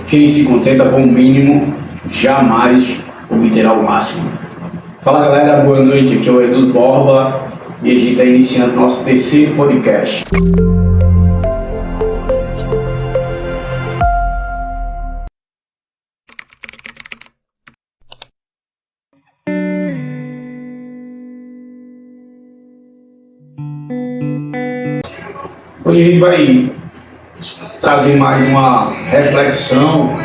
Quem se contenta com o mínimo jamais obterá o máximo. Fala galera, boa noite, aqui é o Edu Borba e a gente está iniciando nosso terceiro podcast. Hoje a gente vai trazer mais uma reflexão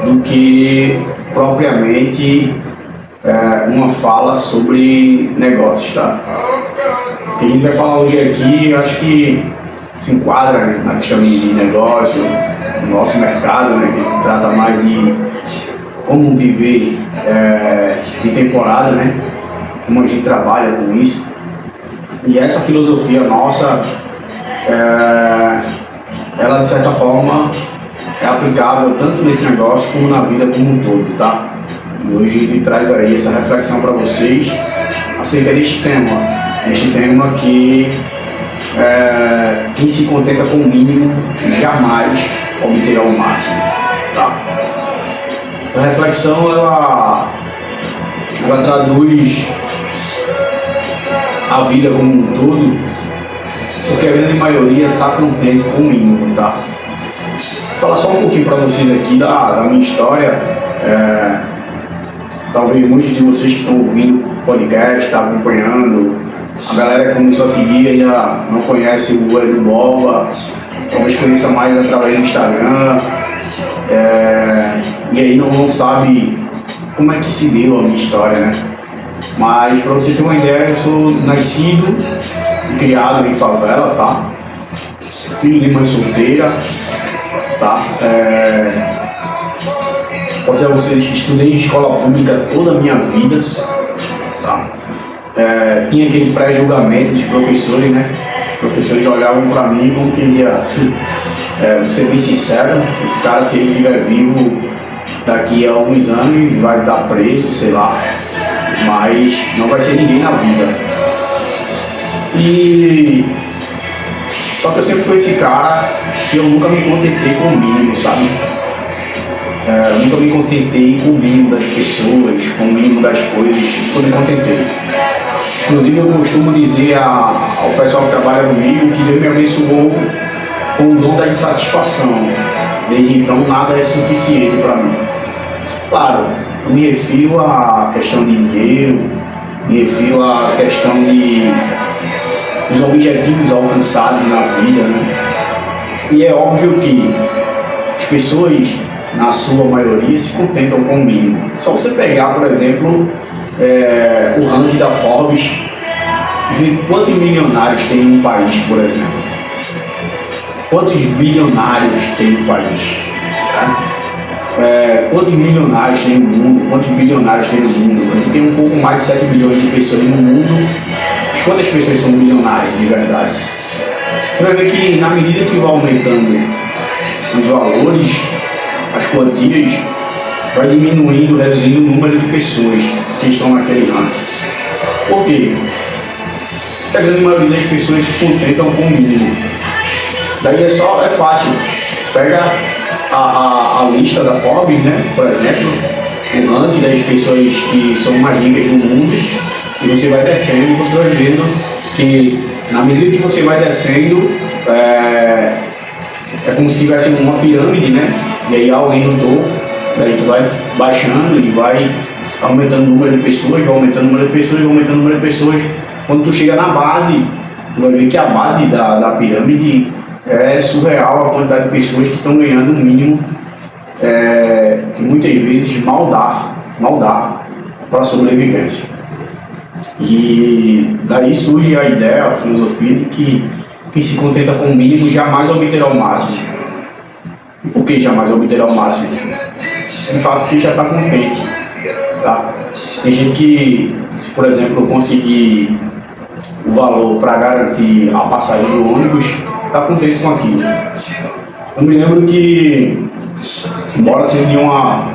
do que propriamente uma fala sobre negócios, tá? O que a gente vai falar hoje aqui, eu acho que se enquadra, né, na questão de negócio, no nosso mercado, né, que trata mais de como viver de temporada, né, como a gente trabalha com isso. E essa filosofia nossa, ela de certa forma é aplicável tanto nesse negócio como na vida como um todo, tá? E hoje a gente traz aí essa reflexão para vocês acerca deste tema que quem se contenta com o mínimo jamais obterá o máximo, tá? Essa reflexão ela traduz a vida como um todo, porque a grande maioria está contente com o mínimo, tá? Vou falar só um pouquinho para vocês aqui da minha história. Talvez muitos de vocês que estão ouvindo o podcast, estão acompanhando, a galera que começou a seguir ainda não conhece o Edu Borba, talvez conheça mais através do Instagram, e aí não sabe como é que se deu a minha história, né? Mas para você ter uma ideia, eu sou nascido e criado em favela, tá? Filho de mãe solteira, tá? Ou seja, estudei em escola pública toda a minha vida, tá? Tinha aquele pré-julgamento dos professores, né? Os professores olhavam para mim como que diziam, vou ser bem sincero, esse cara, se ele estiver vivo daqui a alguns anos, vai estar preso, sei lá, mas não vai ser ninguém na vida. E só que eu sempre fui esse cara que eu nunca me contentei com o mínimo, sabe? Eu nunca me contentei com o mínimo das pessoas, com o mínimo das coisas, eu me contentei. Inclusive eu costumo dizer ao pessoal que trabalha comigo que Deus me abençoou com o dom da insatisfação. Desde então nada é suficiente para mim. Claro, eu me refiro à questão de dinheiro, me refiro à questão de os objetivos alcançados na vida, né? E é óbvio que as pessoas, na sua maioria, se contentam com o mínimo. Só você pegar, por exemplo, o ranking da Forbes e ver quantos milionários tem no país, por exemplo. Quantos bilionários tem no país, tá? Quantos milionários tem no mundo, quantos bilionários tem no mundo. A gente tem um pouco mais de 7 bilhões de pessoas no mundo. Mas quantas pessoas são milionárias de verdade? Você vai ver que na medida que vai aumentando os valores, as quantias, vai diminuindo, reduzindo o número de pessoas que estão naquele ranking. Por quê? Porque a grande maioria das pessoas se contentam com o mínimo. Daí é fácil. Pega a lista da Forbes, né, por exemplo, o ranking das pessoas que são mais ricas do mundo, e você vai descendo e você vai vendo que na medida que você vai descendo é como se tivesse uma pirâmide, né, e aí alguém no topo, daí tu vai baixando e vai aumentando o número de pessoas, vai aumentando o número de pessoas, vai aumentando o número de pessoas. Quando tu chega na base, tu vai ver que a base da pirâmide é surreal, a quantidade de pessoas que estão ganhando um mínimo que muitas vezes mal dá para a sobrevivência. E daí surge a ideia, a filosofia de que quem se contenta com o mínimo jamais obterá o máximo. E por que jamais obterá o máximo? De fato, que já está contente, tá? Tem gente que, se por exemplo conseguir o valor para garantir a passagem do ônibus, está contente com aquilo. Eu me lembro que, embora sendo de uma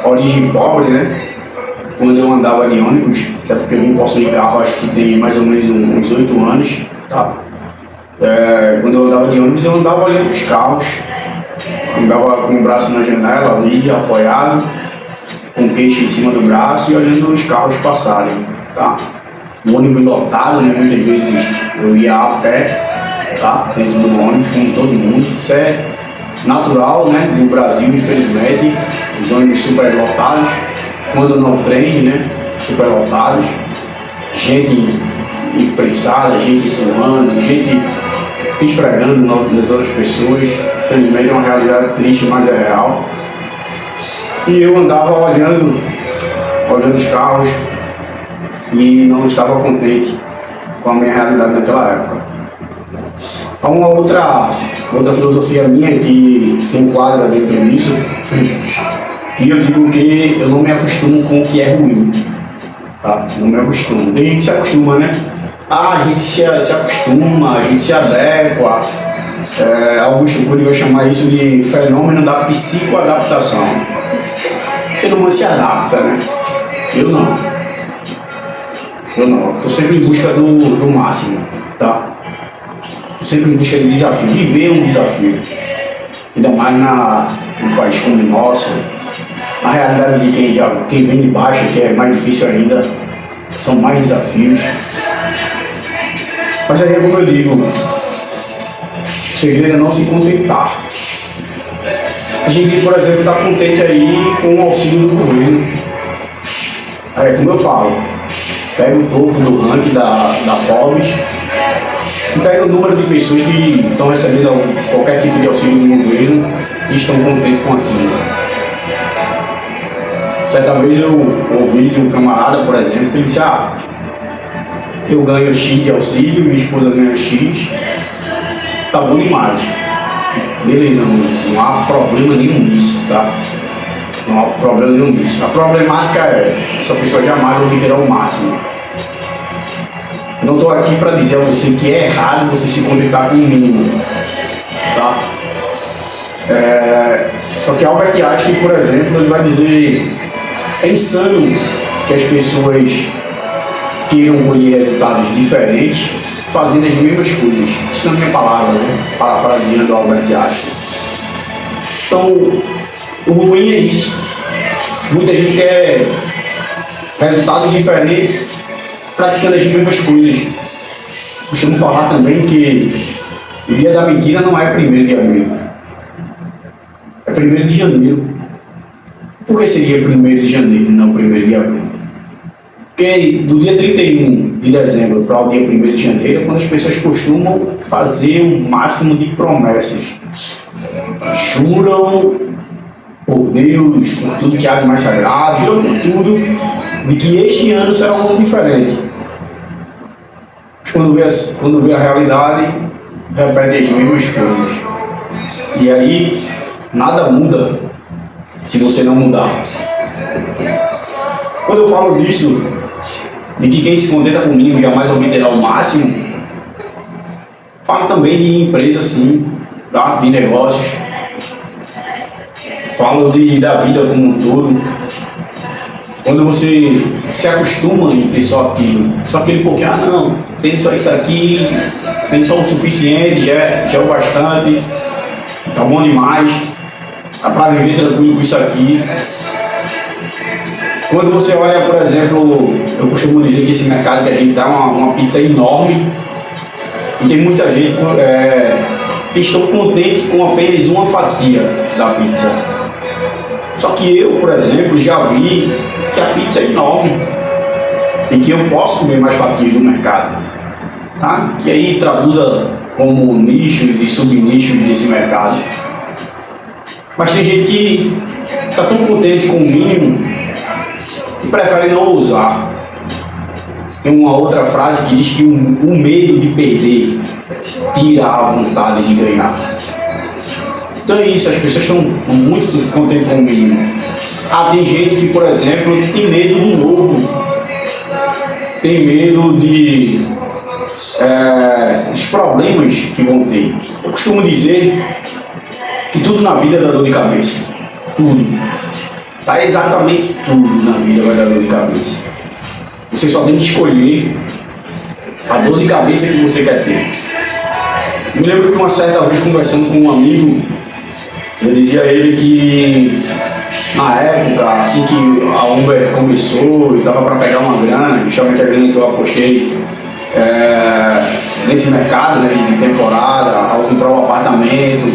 origem pobre, né, quando eu andava de ônibus, até porque eu vim possuir carro, acho que tem mais ou menos uns 8 anos, tá? Quando eu andava de ônibus, eu andava olhando os carros, Andava com o braço na janela ali, apoiado, com o queixo em cima do braço e olhando os carros passarem, tá? O ônibus lotado, né? Muitas vezes eu ia a pé, tá? Dentro do ônibus, como todo mundo. Isso é natural, né? No Brasil, infelizmente, os ônibus super lotados, quando não trem, né? Super lotados, gente imprensada, gente empurrando, gente se esfregando nas outras pessoas. Infelizmente é uma realidade triste, mas é real. E eu andava olhando os carros e não estava contente com a minha realidade naquela época. Há uma outra filosofia minha que se enquadra dentro disso, e eu digo que eu não me acostumo com o que é ruim, tá? Não me acostumo. Tem gente que se acostuma, né? A gente se acostuma, a gente se adequa. Augusto Cury vai chamar isso de fenômeno da psicoadaptação. O ser humano se adapta, né? Eu não. Estou sempre em busca do máximo, tá? Estou sempre em busca de desafio. Viver um desafio. Ainda mais num país como o nosso. Na realidade de quem vem de baixo, que é mais difícil ainda, são mais desafios. Mas aí, como eu digo, o segredo é não se contentar. A gente, por exemplo, está contente aí com o auxílio do governo. Aí, como eu falo, pega o topo do ranking da Forbes e pega o número de pessoas que estão recebendo qualquer tipo de auxílio do governo e estão contentes com aquilo. Certa vez eu ouvi de um camarada, por exemplo, que ele disse: eu ganho X de auxílio, minha esposa ganha X, tá bom demais. Beleza, não há problema nenhum nisso, tá? Não há problema nenhum nisso. A problemática é, essa pessoa jamais obterá o máximo. Eu não estou aqui para dizer a você que é errado você se contentar com o mínimo, tá? Só que Albert Einstein, por exemplo, ele vai dizer: é insano que as pessoas queiram colher resultados diferentes fazendo as mesmas coisas. Isso não é minha palavra, né? Parafraseando Albert Einstein. Então, o ruim é isso. Muita gente quer resultados diferentes praticando as mesmas coisas. Costumo falar também que o dia da mentira não é 1º de abril, é 1º de janeiro. Por que seria 1º de janeiro e não 1º de abril? Porque do dia 31 de dezembro para o dia 1º de janeiro é quando as pessoas costumam fazer o máximo de promessas. Juram por Deus, por tudo que há de mais sagrado, juram por tudo, de que este ano será um ano diferente. Mas quando vê a realidade, repete as mesmas coisas. E aí, nada muda se você não mudar. Quando eu falo disso, de que quem se contenta com o mínimo jamais obterá o máximo, falo também de empresa, sim, tá? De negócios, falo da vida como um todo. Quando você se acostuma em ter só aquele pouquinho, não, tem só isso aqui, tem só o suficiente, já é o bastante, tá bom demais, dá pra viver tranquilo com isso aqui. Quando você olha, por exemplo, eu costumo dizer que esse mercado que a gente dá uma pizza enorme, e tem muita gente que estão contentes com apenas uma fatia da pizza. Só que eu, por exemplo, já vi que a pizza é enorme e que eu posso comer mais fatias no mercado, tá? Que aí traduza como nichos e subnichos desse mercado. Mas tem gente que está tão contente com o mínimo que prefere não ousar. Tem uma outra frase que diz que o medo de perder tira a vontade de ganhar. Então é isso, as pessoas estão muito contentes com o mínimo. Tem gente que, por exemplo, tem medo do novo, tem medo dos problemas que vão ter. Eu costumo dizer que tudo na vida dá dor de cabeça. Tudo. Tá, exatamente tudo na vida vai dar dor de cabeça. Você só tem que escolher a dor de cabeça que você quer ter. Me lembro que uma certa vez, conversando com um amigo, Eu dizia a ele que na época, assim que a Uber começou e estava para pegar uma grana, justamente a grana que eu apostei nesse mercado, né, de temporada, ao comprar um apartamento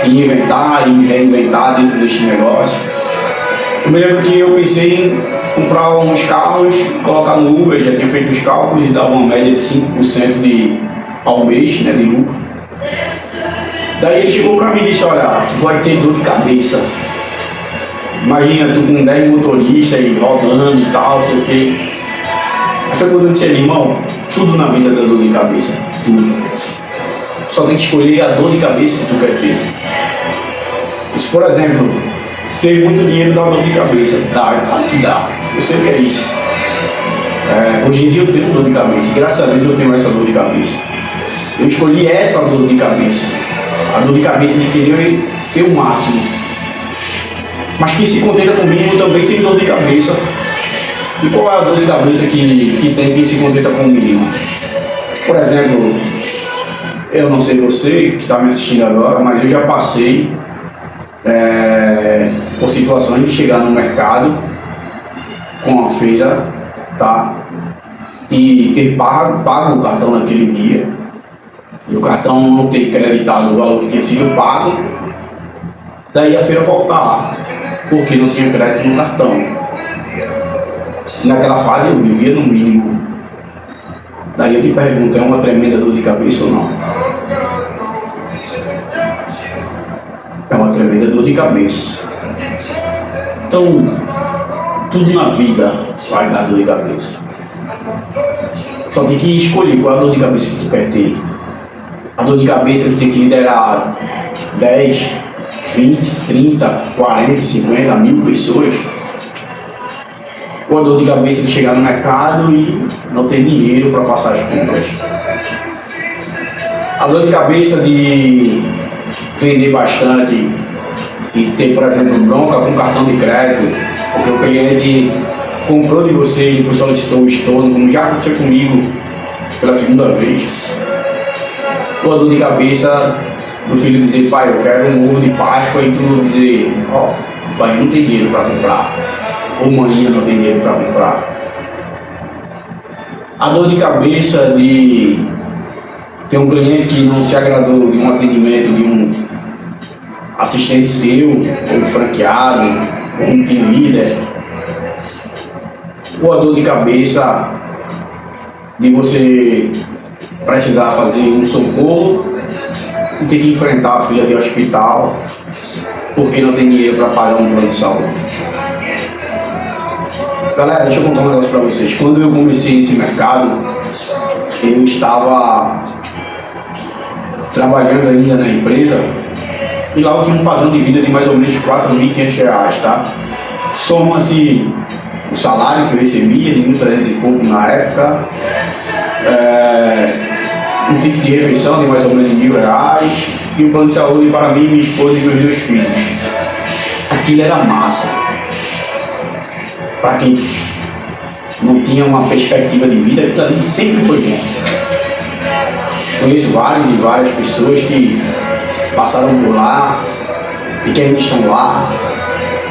e inventar e me reinventar dentro deste negócio. Eu me lembro que eu pensei em comprar uns carros, colocar no Uber, já tinha feito os cálculos e dava uma média de 5% ao mês, né, de lucro. Daí ele chegou para mim e disse, olha, tu vai ter dor de cabeça. Imagina, tu com 10 motoristas e rodando e tal, sei o quê. Aí foi quando eu disse, irmão, tudo na vida dá dor de cabeça, tudo. Só tem que escolher a dor de cabeça que tu quer ter. Se, por exemplo, ter muito dinheiro dá dor de cabeça, dá, que dá, eu sei o que é isso. Hoje em dia eu tenho dor de cabeça, graças a Deus eu tenho essa dor de cabeça. Eu escolhi essa dor de cabeça, a dor de cabeça de querer ter o máximo. Mas quem se contenta com o mínimo também tem dor de cabeça. E qual é a dor de cabeça que tem quem se contenta com o mínimo? Por exemplo, eu não sei você que está me assistindo agora, mas eu já passei por situações de chegar no mercado com a feira, tá? E ter pago o cartão naquele dia, e o cartão não ter creditado o valor que tinha sido pago, daí a feira voltar, porque não tinha crédito no cartão. Naquela fase eu vivia no mínimo. Daí eu te pergunto, é uma tremenda dor de cabeça ou não? É uma tremenda dor de cabeça. Então, tudo na vida vai dar dor de cabeça. Só tem que escolher qual é a dor de cabeça que tu quer ter. A dor de cabeça que tem que liderar 10, 20, 30, 40, 50 mil pessoas. Ou a dor de cabeça de chegar no mercado e não ter dinheiro para passar as compras. A dor de cabeça de vender bastante e ter, por exemplo, bronca com cartão de crédito, porque o cliente comprou de você e depois solicitou o estorno, como já aconteceu comigo pela segunda vez. Ou a dor de cabeça do filho dizer, pai, eu quero um ovo de Páscoa, e tu dizer, ó, pai, não tem dinheiro para comprar. Ou mãe não tem dinheiro para comprar. A dor de cabeça de ter um cliente que não se agradou de um atendimento de um assistente teu, ou um franqueado, ou um team leader. Ou a dor de cabeça de você precisar fazer um socorro e ter que enfrentar a fila de hospital porque não tem dinheiro para pagar um plano de saúde. Galera, deixa eu contar um negócio para vocês. Quando eu comecei nesse mercado, eu estava trabalhando ainda na empresa e lá eu tinha um padrão de vida de mais ou menos R$4.500, tá? Soma-se o salário que eu recebia, de 1.300 e pouco na época, um ticket de refeição de mais ou menos R$1.000 e o plano de saúde para mim, minha esposa e meus 2 filhos. Aquilo era massa. Para quem não tinha uma perspectiva de vida, aquilo ali sempre foi bom. Conheço várias e várias pessoas que passaram por lá e que ainda estão lá,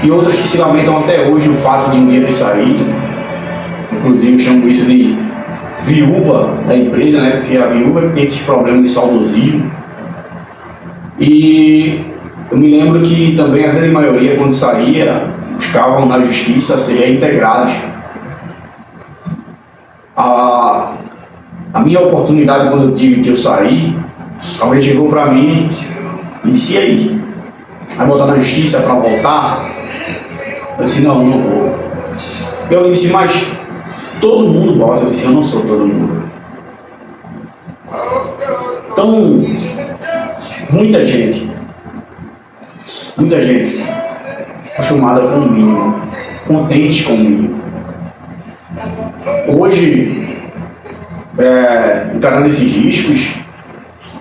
e outras que se lamentam até hoje o fato de um dia ter saído. Inclusive eu chamo isso de viúva da empresa, né? Porque a viúva tem esses problemas de saudosismo. E eu me lembro que também a grande maioria, quando saía, buscavam na justiça ser reintegrados. A minha oportunidade, quando eu tive que eu saí, alguém chegou para mim e disse, e aí? Vai botar na justiça para voltar? Eu disse, não vou. Eu disse, mas todo mundo bota. Eu disse, eu não sou todo mundo. Então, muita gente acostumada com o mínimo, contente com o mínimo. Hoje, encarando esses riscos,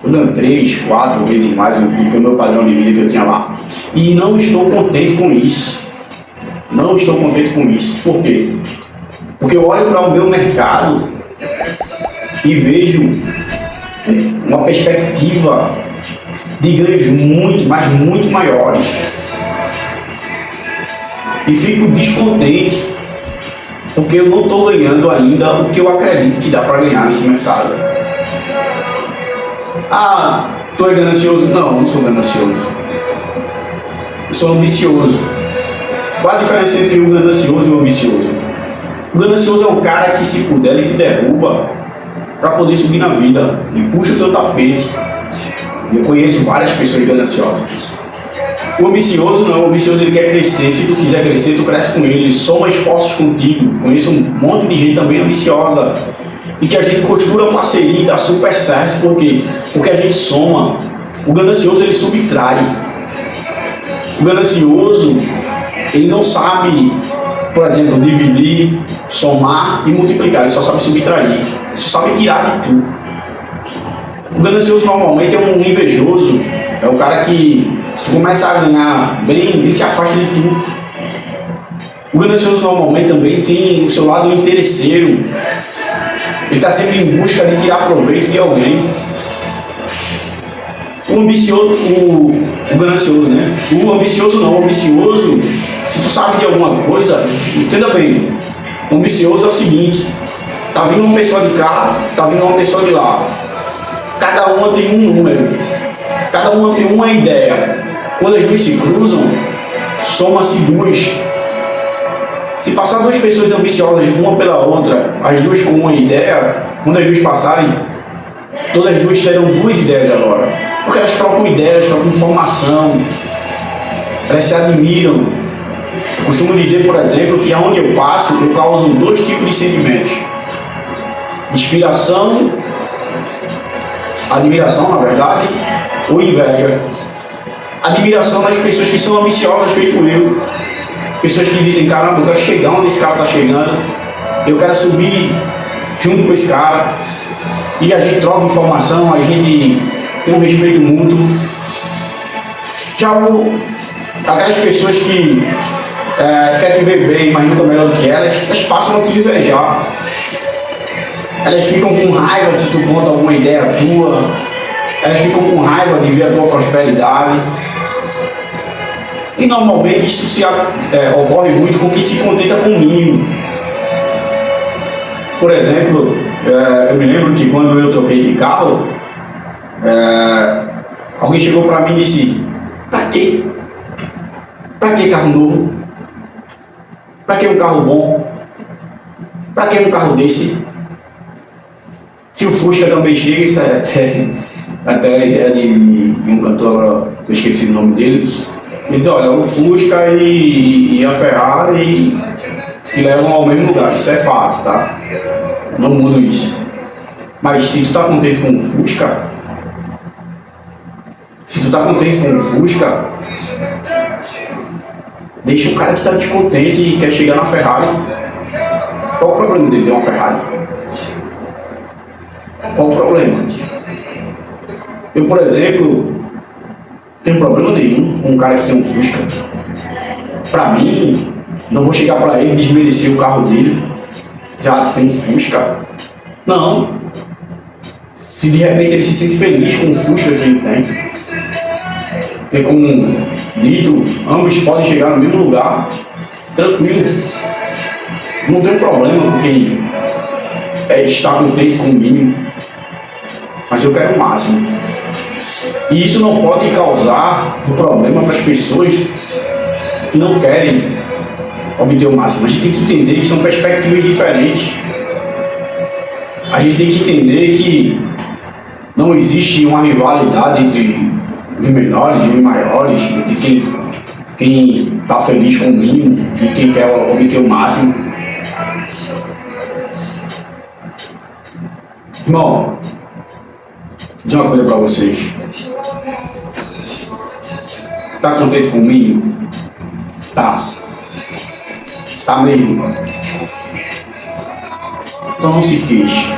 eu dando 3, 4 vezes mais do que o meu padrão de vida que eu tinha lá. E não estou contente com isso. Não estou contente com isso. Por quê? Porque eu olho para o meu mercado e vejo uma perspectiva de ganhos muito, mas muito maiores. E fico descontente porque eu não estou ganhando ainda o que eu acredito que dá para ganhar nesse mercado. Ah, tu é ganancioso? Não, não sou ganancioso. Eu sou ambicioso. Qual a diferença entre o ganancioso e o ambicioso? O ganancioso é um cara que, se puder, ele te derruba para poder subir na vida e puxa o teu tapete. Eu conheço várias pessoas gananciosas. O ambicioso não, o ambicioso ele quer crescer. Se tu quiser crescer, tu cresce com ele, soma esforços contigo. Conheço um monte de gente também ambiciosa e que a gente costura parceria e dá super certo. Por quê? Porque a gente soma. O ganancioso ele subtrai. O ganancioso ele não sabe, por exemplo, dividir, somar e multiplicar. Ele só sabe subtrair. Ele só sabe tirar de tudo. O ganancioso normalmente é um invejoso. É o cara que, se tu começa a ganhar bem, ele se afasta de tudo. O ganancioso normalmente também tem o seu lado interesseiro. Ele está sempre em busca de tirar proveito de alguém. O ambicioso, o ganancioso, né? O ambicioso não. O ambicioso, se tu sabe de alguma coisa, entenda bem. O ambicioso é o seguinte: tá vindo uma pessoa de cá, tá vindo uma pessoa de lá. Cada uma tem um número. Cada uma tem uma ideia. Quando as duas se cruzam, soma-se duas. Se passar duas pessoas ambiciosas, uma pela outra, as duas com uma ideia, quando as duas passarem, todas as duas terão duas ideias agora. Porque elas trocam ideias, trocam informação, elas se admiram. Eu costumo dizer, por exemplo, que aonde eu passo, eu causo dois tipos de sentimentos: inspiração, admiração, na verdade, ou inveja. Admiração das pessoas que são ambiciosas, feito eu. Pessoas que dizem: caramba, eu quero chegar onde esse cara está chegando, eu quero subir junto com esse cara. E a gente troca informação, a gente tem um respeito mútuo. Já aquelas pessoas que querem te ver bem, mas nunca melhor do que elas passam a te invejar. Elas ficam com raiva se tu conta alguma ideia tua. Elas ficam com raiva de ver a tua prosperidade. E normalmente isso ocorre muito com quem se contenta com o mínimo. Por exemplo, eu me lembro que quando eu troquei de carro, alguém chegou para mim e disse: pra quê? Pra que carro novo? Pra que um carro bom? Pra que um carro desse? Se o Fusca também chega, isso é até a ideia de um cantor, agora eu esqueci o nome dele. Ele diz: olha, o Fusca e a Ferrari que levam ao mesmo lugar, isso é fato, tá? Não mudo isso. Mas se tu tá contente com o Fusca, deixa o cara que tá descontente e quer chegar na Ferrari. Qual o problema dele ter uma Ferrari? Qual o problema? Eu, por exemplo, não tenho problema nenhum com um cara que tem um Fusca. Pra mim, não vou chegar pra ele e desmerecer o carro dele. Já tem um Fusca. Não. Se de repente ele se sente feliz com o Fusca que ele tem. Porque, como dito, ambos podem chegar no mesmo lugar, tranquilo. Não tem problema com quem está contente com o mínimo. Mas eu quero o máximo. E isso não pode causar um problema para as pessoas que não querem obter o máximo. A gente tem que entender que são perspectivas diferentes. A gente tem que entender que não existe uma rivalidade entre os menores e os maiores, entre quem está feliz com o mínimo e quem quer obter o máximo. Irmão, vou dizer uma coisa para vocês. Tá contente com o mínimo? Tá. Tá mesmo? Então não se queixe.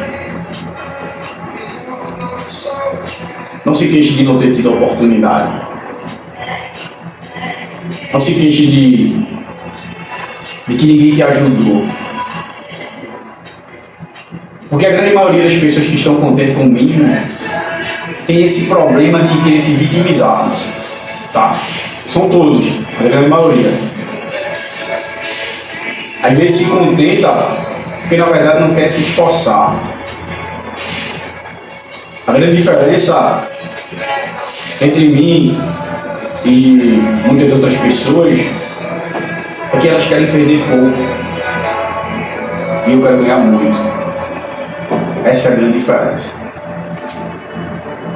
Não se queixe de não ter tido a oportunidade. Não se queixe de que ninguém te ajudou. Porque a grande maioria das pessoas que estão contentes com o mínimo tem esse problema de querer se vitimizar, tá? São todos, a grande maioria. Às vezes se contenta porque na verdade não quer se esforçar. A grande diferença entre mim e muitas outras pessoas é que elas querem perder pouco e eu quero ganhar muito. Essa é a grande diferença.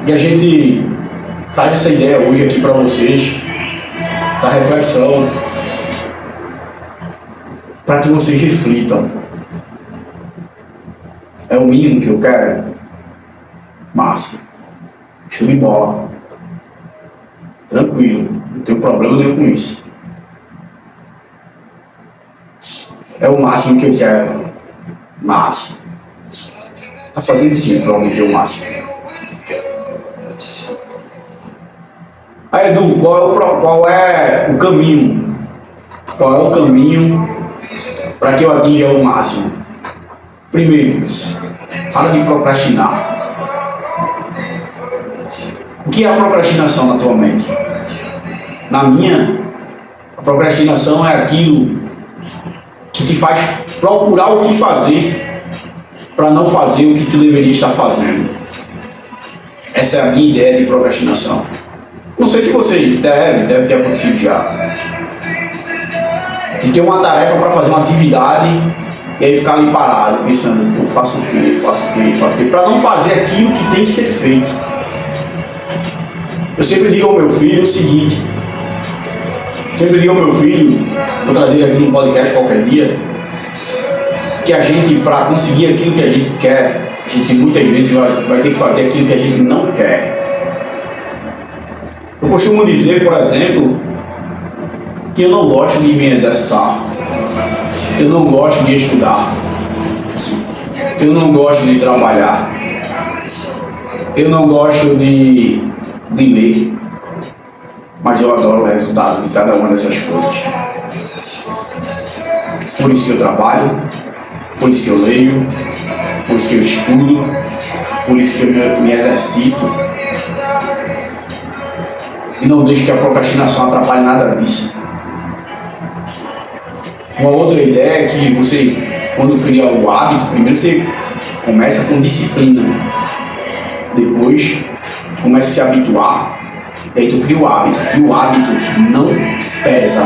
E a gente traz essa ideia hoje aqui para vocês, essa reflexão, para que vocês reflitam. É o mínimo que eu quero? Massa. Show de bola. Tranquilo, não tenho problema nenhum com isso. É o máximo que eu quero? Massa. Tá fazendo o que para aumentar o máximo? Aí, Edu, qual é o caminho? Qual é o caminho para que eu atinja o máximo? Primeiro, para de procrastinar. O que é a procrastinação na tua mente? Na minha, a procrastinação é aquilo que te faz procurar o que fazer para não fazer o que tu deveria estar fazendo. Essa é a minha ideia de procrastinação. Não sei se você deve ter acontecido já. E ter uma tarefa para fazer uma atividade e aí ficar ali parado, pensando, pô, faço o quê, para não fazer aquilo que tem que ser feito. Eu sempre digo ao meu filho o seguinte, vou trazer ele aqui no podcast qualquer dia, que a gente, para conseguir aquilo que a gente quer, a gente muitas vezes vai ter que fazer aquilo que a gente não quer. Eu costumo dizer, por exemplo, que eu não gosto de me exercitar, eu não gosto de estudar, eu não gosto de trabalhar, eu não gosto de ler, mas eu adoro o resultado de cada uma dessas coisas. Por isso que eu trabalho, por isso que eu leio, por isso que eu estudo, por isso que eu me exercito. E não deixo que a procrastinação atrapalhe nada disso. Uma outra ideia é que você, quando cria o hábito, primeiro você começa com disciplina, depois começa a se habituar, e aí tu cria o hábito, e o hábito não pesa.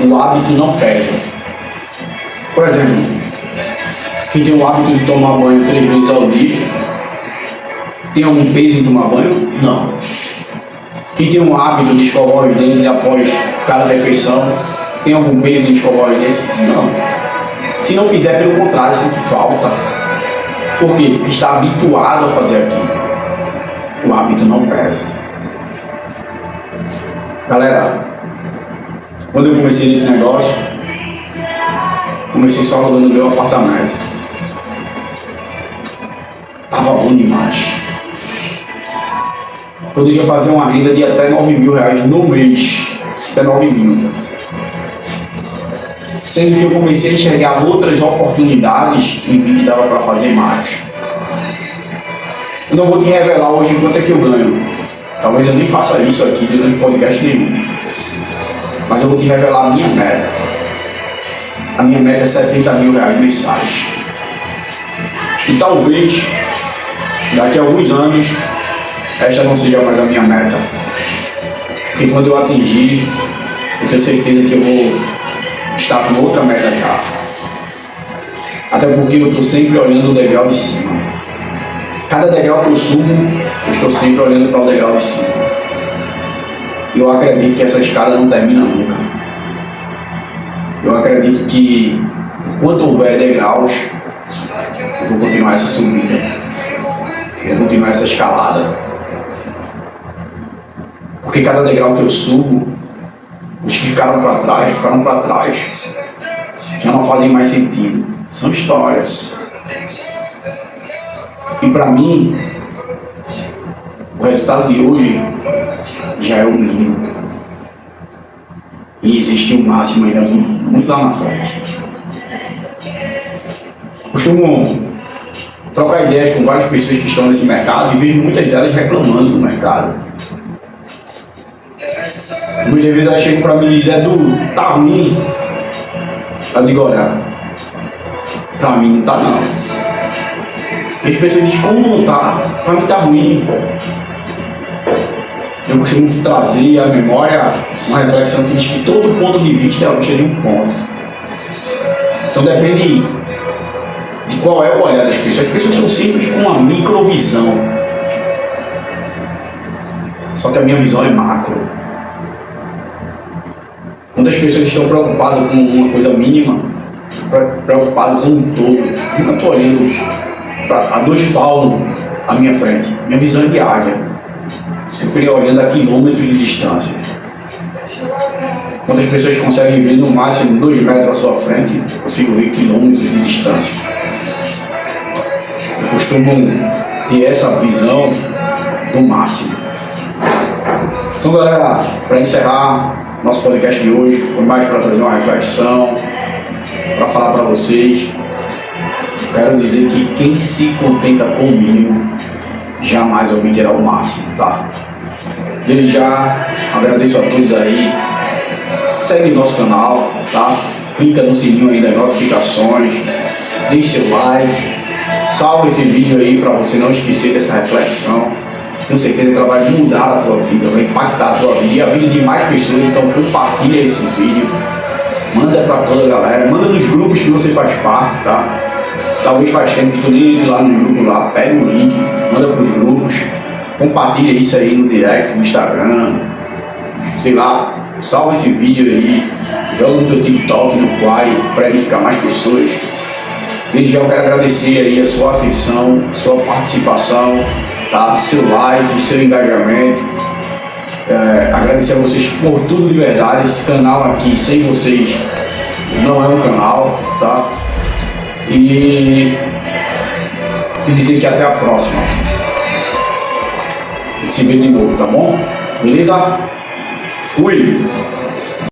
O hábito não pesa. Por exemplo, quem tem o hábito de tomar banho 3 vezes ao dia, tem algum peso em tomar banho? Não. Quem tem um hábito de escovar os dentes após cada refeição, tem algum peso em escovar os dentes? Não. Se não fizer, pelo contrário, sente falta. Por quê? Porque está habituado a fazer aquilo. O hábito não pesa. Galera, quando eu comecei nesse negócio, comecei só alugando meu apartamento. Tava bom demais. Poderia fazer uma renda de até R$9.000 no mês. Até 9.000. Sendo que eu comecei a enxergar outras oportunidades e vi que dava para fazer mais. Eu não vou te revelar hoje quanto é que eu ganho. Talvez eu nem faça isso aqui durante podcast nenhum. Mas eu vou te revelar a minha meta. A minha meta é R$70.000 mensais. E talvez, daqui a alguns anos, esta não seja mais a minha meta. Porque quando eu atingir, eu tenho certeza que eu vou estar com outra meta já. Até porque eu estou sempre olhando o degrau de cima. Cada degrau que eu subo, eu estou sempre olhando para o degrau de cima. E eu acredito que essa escada não termina nunca. Eu acredito que, enquanto houver degraus, eu vou continuar essa subida. Eu vou continuar essa escalada. Porque cada degrau que eu subo, os que ficaram para trás, já não fazem mais sentido. São histórias. E para mim, o resultado de hoje já é o mínimo. E existe um máximo ainda muito lá na frente. Costumo trocar ideias com várias pessoas que estão nesse mercado e vejo muitas delas reclamando do mercado. Muitas vezes elas chegam para mim e dizem, Edu, tá ruim. Eu digo, olha, pra mim não tá não. E as pessoas dizem, como não tá? Pra mim tá ruim. Eu costumo trazer à memória uma reflexão que diz que todo ponto de vista é a vista de um ponto. Então depende de qual é o olhar das pessoas. As pessoas estão sempre com uma microvisão. Só que a minha visão é macro. Muitas pessoas estão preocupadas com uma coisa mínima, preocupadas com um todo. Nunca estou olhando a 2 palmos à minha frente. Minha visão é de águia. Sempre olhando a quilômetros de distância. Quantas pessoas conseguem ver no máximo 2 metros à sua frente, eu consigo ver quilômetros de distância. Eu costumo ter essa visão no máximo. Então, galera, para encerrar nosso podcast de hoje, foi mais para trazer uma reflexão, para falar para vocês. Quero dizer que quem se contenta com o mínimo jamais obterá o máximo, tá? Desde já agradeço a todos aí. Segue nosso canal, tá? Clica no sininho aí das notificações, deixe seu like, salva esse vídeo aí para você não esquecer dessa reflexão. Tenho certeza que ela vai mudar a tua vida, vai impactar a tua vida e a vida de mais pessoas. Então compartilha esse vídeo, manda para toda a galera, manda nos grupos que você faz parte, tá? Talvez faz tempo que tu nem entre lá no grupo lá, pega o link, manda para os grupos, compartilha isso aí no direct, no Instagram, sei lá, salva esse vídeo aí, joga no teu TikTok, no Quai, para edificar mais pessoas. Desde já eu quero agradecer aí a sua atenção, a sua participação, tá? Seu like, seu engajamento. Agradecer a vocês por tudo de verdade. Esse canal aqui, sem vocês, não é um canal, tá? E dizer que até a próxima. Se vê de novo, tá bom? Beleza? Fui!